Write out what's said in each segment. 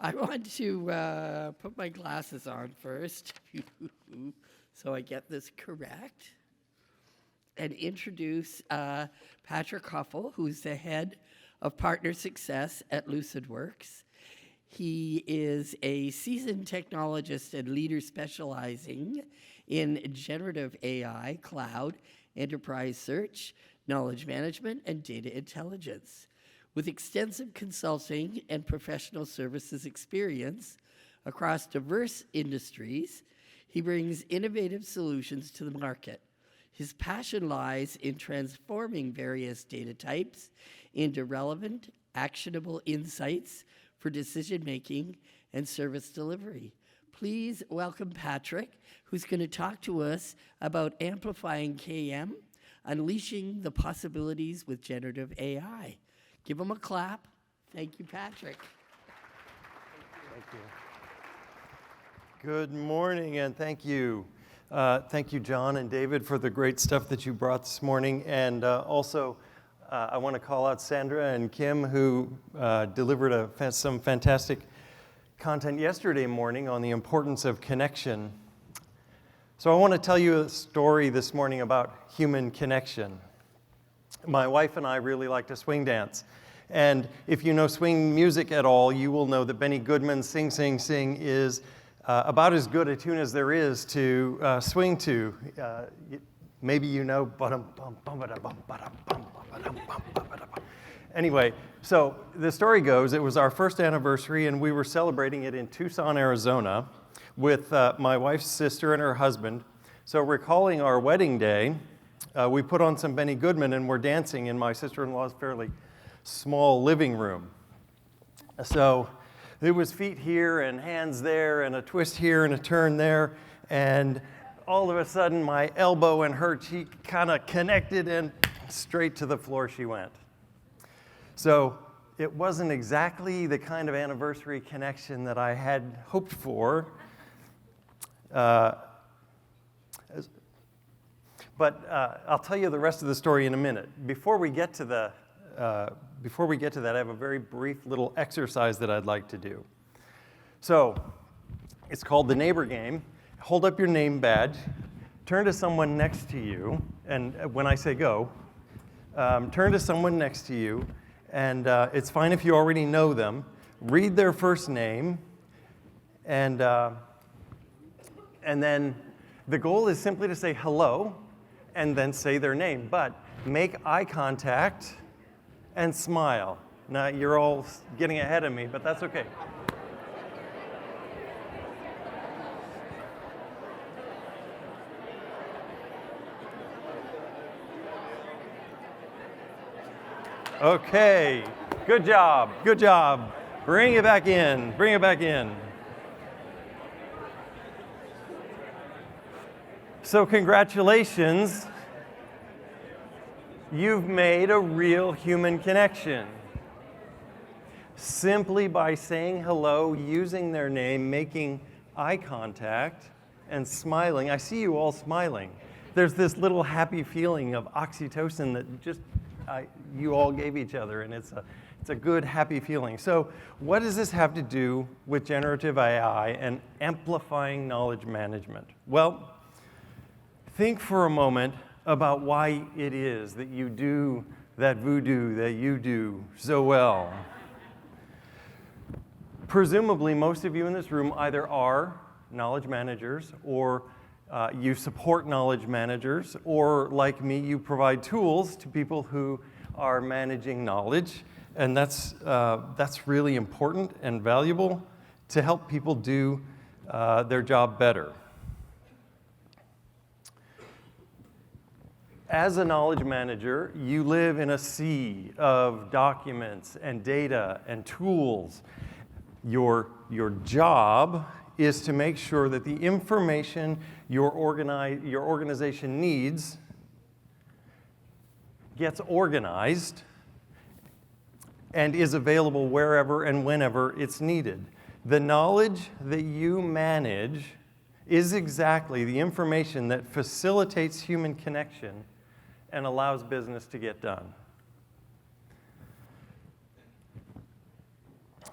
I want to put my glasses on first so I get this correct and introduce Patrick Hoeffel, who's the head of partner success at Lucidworks. He is a seasoned technologist and leader specializing in generative AI, cloud, enterprise search, knowledge management, and data intelligence. With extensive consulting and professional services experience across diverse industries, he brings innovative solutions to the market. His passion lies in transforming various data types into relevant, actionable insights for decision-making and service delivery. Please welcome Patrick, who's going to talk to us about amplifying KM, unleashing the possibilities with generative AI. Give him a clap. Thank you, Patrick. Thank you. Good morning, and thank you. Thank you, John and David, for the great stuff that you brought this morning. And also, I want to call out Sandra and Kim, who delivered some fantastic content yesterday morning on the importance of connection. So I want to tell you a story this morning about human connection. My wife and I really like to swing dance. And if you know swing music at all, you will know that Benny Goodman's Sing, Sing, Sing is about as good a tune as there is to swing to. Maybe you know. Anyway, so the story goes, it was our first anniversary, and we were celebrating it in Tucson, Arizona, with my wife's sister and her husband. So recalling our wedding day, we put on some Benny Goodman, and we're dancing in my sister-in-law's fairly small living room. So it was feet here and hands there and a twist here and a turn there, and all of a sudden my elbow and her cheek kind of connected, and straight to the floor she went. So it wasn't exactly the kind of anniversary connection that I had hoped for. But I'll tell you the rest of the story in a minute. Before we get to that, I have a very brief little exercise that I'd like to do. So it's called the neighbor game. Hold up your name badge, turn to someone next to you, and when I say go, turn to someone next to you, and it's fine if you already know them. Read their first name, and then the goal is simply to say hello, and then say their name. But make eye contact and smile. Now, you're all getting ahead of me, but that's okay. Okay, good job, good job. Bring it back in, bring it back in. So congratulations, you've made a real human connection. Simply by saying hello, using their name, making eye contact, and smiling. I see you all smiling. There's this little happy feeling of oxytocin that just you all gave each other, and it's a good, happy feeling. So what does this have to do with generative AI and amplifying knowledge management? Well, think for a moment about why it is that you do that voodoo that you do so well. Presumably, most of you in this room either are knowledge managers, or you support knowledge managers, or like me, you provide tools to people who are managing knowledge, and that's really important and valuable to help people do their job better. As a knowledge manager, you live in a sea of documents and data and tools. Your job is to make sure that the information your organization needs gets organized and is available wherever and whenever it's needed. The knowledge that you manage is exactly the information that facilitates human connection and allows business to get done.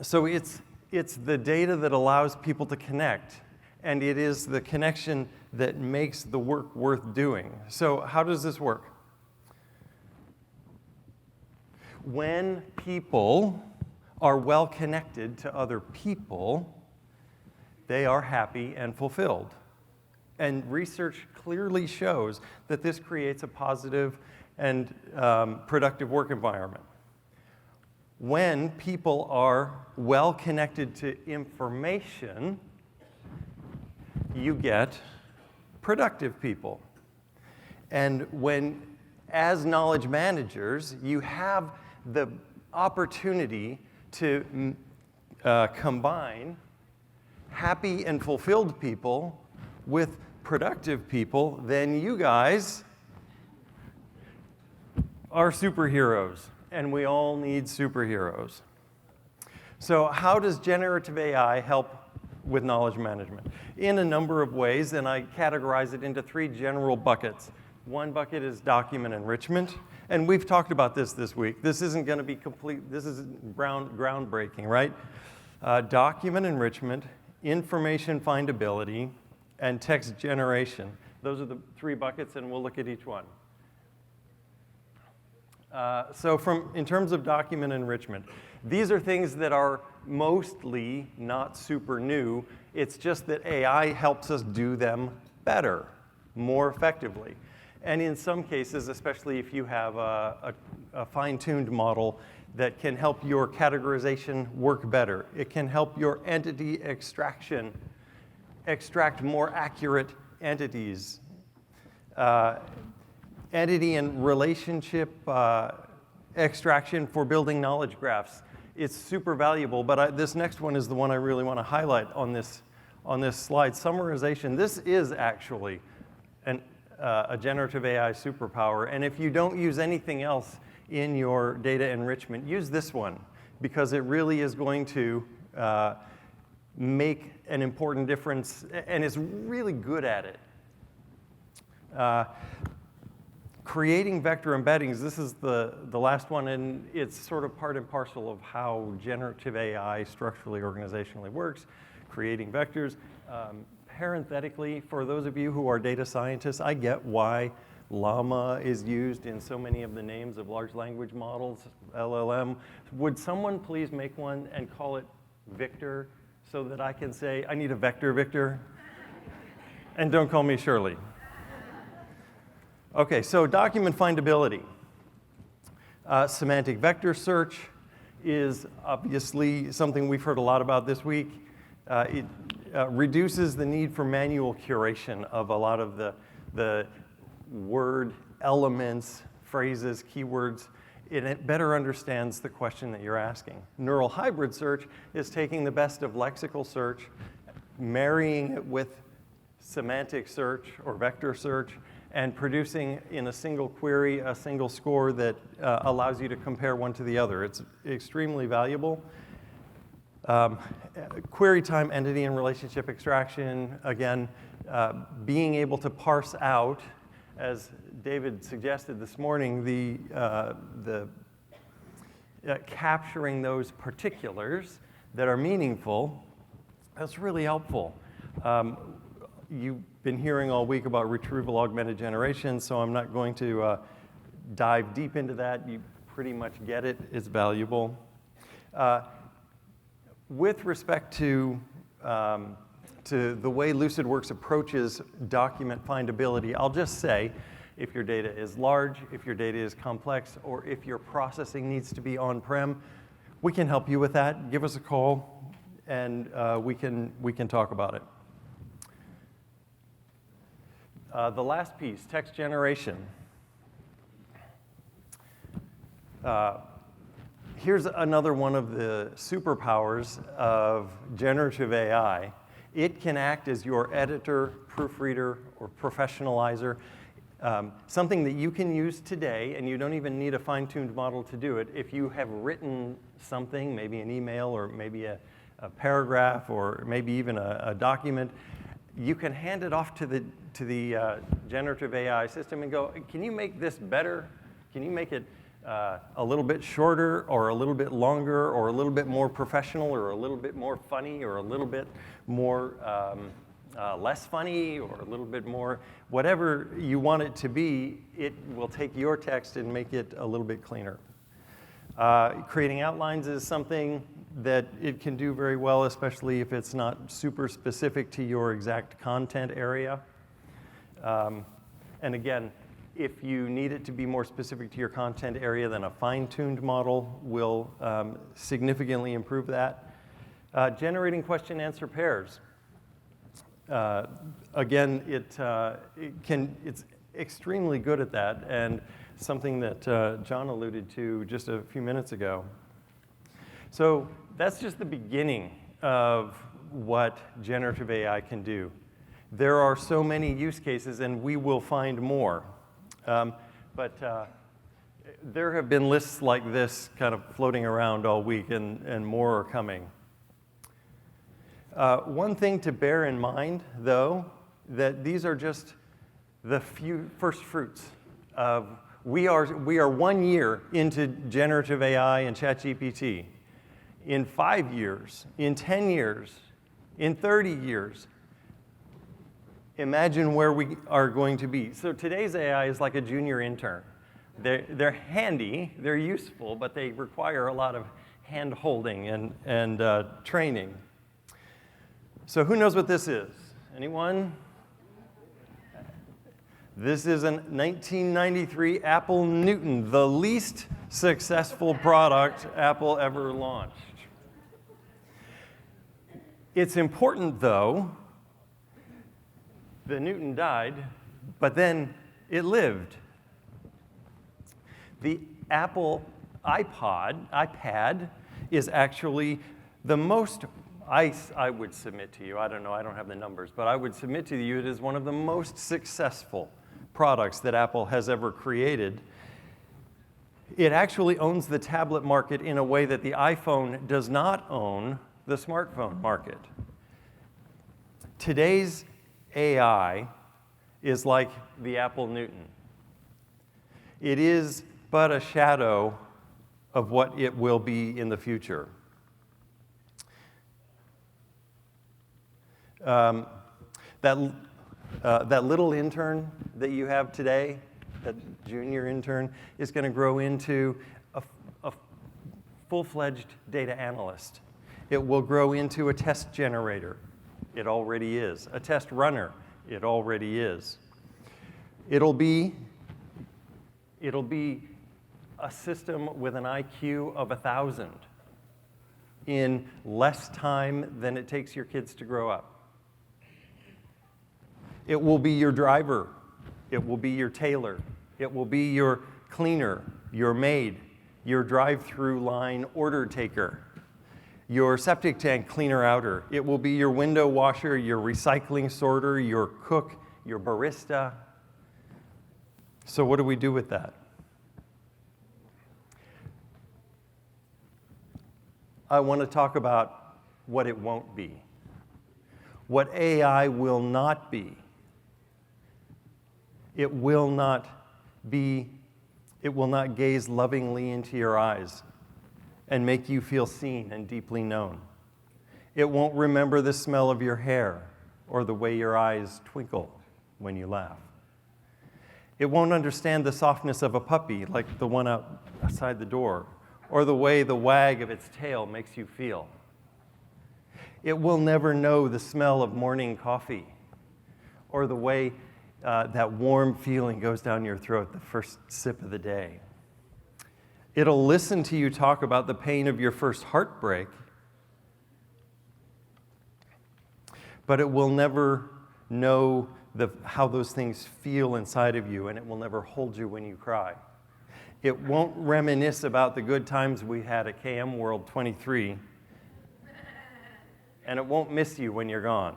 So it's it's the data that allows people to connect, and it is the connection that makes the work worth doing. So how does this work? When people are well connected to other people, they are happy and fulfilled. And research clearly shows that this creates a positive and productive work environment. When people are well connected to information, you get productive people. And when, as knowledge managers, you have the opportunity to combine happy and fulfilled people with productive people, then you guys are superheroes. And we all need superheroes. So how does generative AI help with knowledge management? In a number of ways, and I categorize it into 3 general buckets. One bucket is document enrichment, and we've talked about this week. This isn't going to be complete, this is groundbreaking, right? Document enrichment, information findability, and text generation. Those are the 3 buckets, and we'll look at each one. So in terms of document enrichment, these are things that are mostly not super new. It's just that AI helps us do them better, more effectively. And in some cases, especially if you have a fine-tuned model that can help your categorization work better. It can help your entity extraction extract more accurate entities. Entity and relationship extraction for building knowledge graphs. It's super valuable, but this next one is the one I really want to highlight on this slide. Summarization. This is actually a generative AI superpower, and if you don't use anything else in your data enrichment, use this one, because it really is going to make an important difference, and is really good at it. Creating vector embeddings, this is the last one, and it's sort of part and parcel of how generative AI structurally, organizationally works, creating vectors. Parenthetically, for those of you who are data scientists, I get why llama is used in so many of the names of large language models, LLM. Would someone please make one and call it Victor so that I can say, I need a vector, Victor? And don't call me Shirley. Okay, so document findability. Semantic vector search is obviously something we've heard a lot about this week. It reduces the need for manual curation of a lot of the word elements, phrases, keywords. It better understands the question that you're asking. Neural hybrid search is taking the best of lexical search, marrying it with semantic search or vector search, and producing in a single query a single score that allows you to compare one to the other. It's extremely valuable. Query time entity and relationship extraction, again, being able to parse out, as David suggested this morning, capturing those particulars that are meaningful. That's really helpful. You've been hearing all week about retrieval augmented generation, so I'm not going to dive deep into that. You pretty much get it. It's valuable. With respect to the way Lucidworks approaches document findability, I'll just say, if your data is large, if your data is complex, or if your processing needs to be on-prem, we can help you with that. Give us a call, and we can talk about it. The last piece, text generation. Here's another one of the superpowers of generative AI. It can act as your editor, proofreader, or professionalizer, something that you can use today, and you don't even need a fine-tuned model to do it. If you have written something, maybe an email, or maybe a paragraph, or maybe even a document, you can hand it off to the generative AI system and go, can you make this better? Can you make it a little bit shorter or a little bit longer or a little bit more professional or a little bit more funny or a little bit more less funny or a little bit more, whatever you want it to be, it will take your text and make it a little bit cleaner. Creating outlines is something that it can do very well, especially if it's not super specific to your exact content area. And again, if you need it to be more specific to your content area, then a fine-tuned model will significantly improve that. Generating question-answer pairs. Again, it's extremely good at that, and something that John alluded to just a few minutes ago. So that's just the beginning of what generative AI can do. There are so many use cases, and we will find more. But there have been lists like this kind of floating around all week, and more are coming. One thing to bear in mind, though, that these are just the few first fruits of, we are 1 year into generative AI and ChatGPT. In 5 years, in 10 years, in 30 years, imagine where we are going to be. So today's AI is like a junior intern. They're handy, they're useful, but they require a lot of hand-holding and training. So who knows what this is? Anyone? This is a 1993 Apple Newton, the least successful product Apple ever launched. It's important, though. The Newton died, but then it lived. The Apple iPad is actually the most, I would submit to you, I don't know, I don't have the numbers, but I would submit to you it is one of the most successful products that Apple has ever created. It actually owns the tablet market in a way that the iPhone does not own the smartphone market. Today's AI is like the Apple Newton. It is but a shadow of what it will be in the future. That little intern that you have today, that junior intern, is going to grow into a full-fledged data analyst. It will grow into a test generator. It already is. A test runner. It already is. It'll be a system with an IQ of 1,000 in less time than it takes your kids to grow up. It will be your driver. It will be your tailor. It will be your cleaner, your maid, your drive-through line order taker, your septic tank cleaner-outer. It will be your window washer, your recycling sorter, your cook, your barista. So what do we do with that? I want to talk about what it won't be, what AI will not be. It will not gaze lovingly into your eyes and make you feel seen and deeply known. It won't remember the smell of your hair or the way your eyes twinkle when you laugh. It won't understand the softness of a puppy like the one outside the door, or the way the wag of its tail makes you feel. It will never know the smell of morning coffee, or the way that warm feeling goes down your throat the first sip of the day. It'll listen to you talk about the pain of your first heartbreak, but it will never know how those things feel inside of you, and it will never hold you when you cry. It won't reminisce about the good times we had at KM World 23, and it won't miss you when you're gone.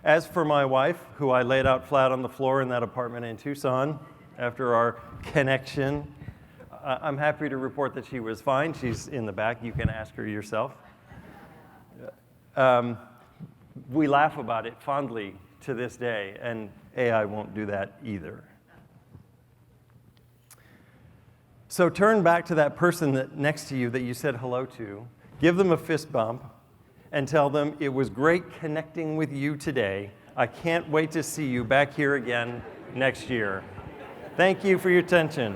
As for my wife, who I laid out flat on the floor in that apartment in Tucson after our connection, I'm happy to report that she was fine. She's in the back. You can ask her yourself. We laugh about it fondly to this day, and AI won't do that either. So turn back to that person next to you that you said hello to, give them a fist bump, and tell them it was great connecting with you today. I can't wait to see you back here again next year. Thank you for your attention.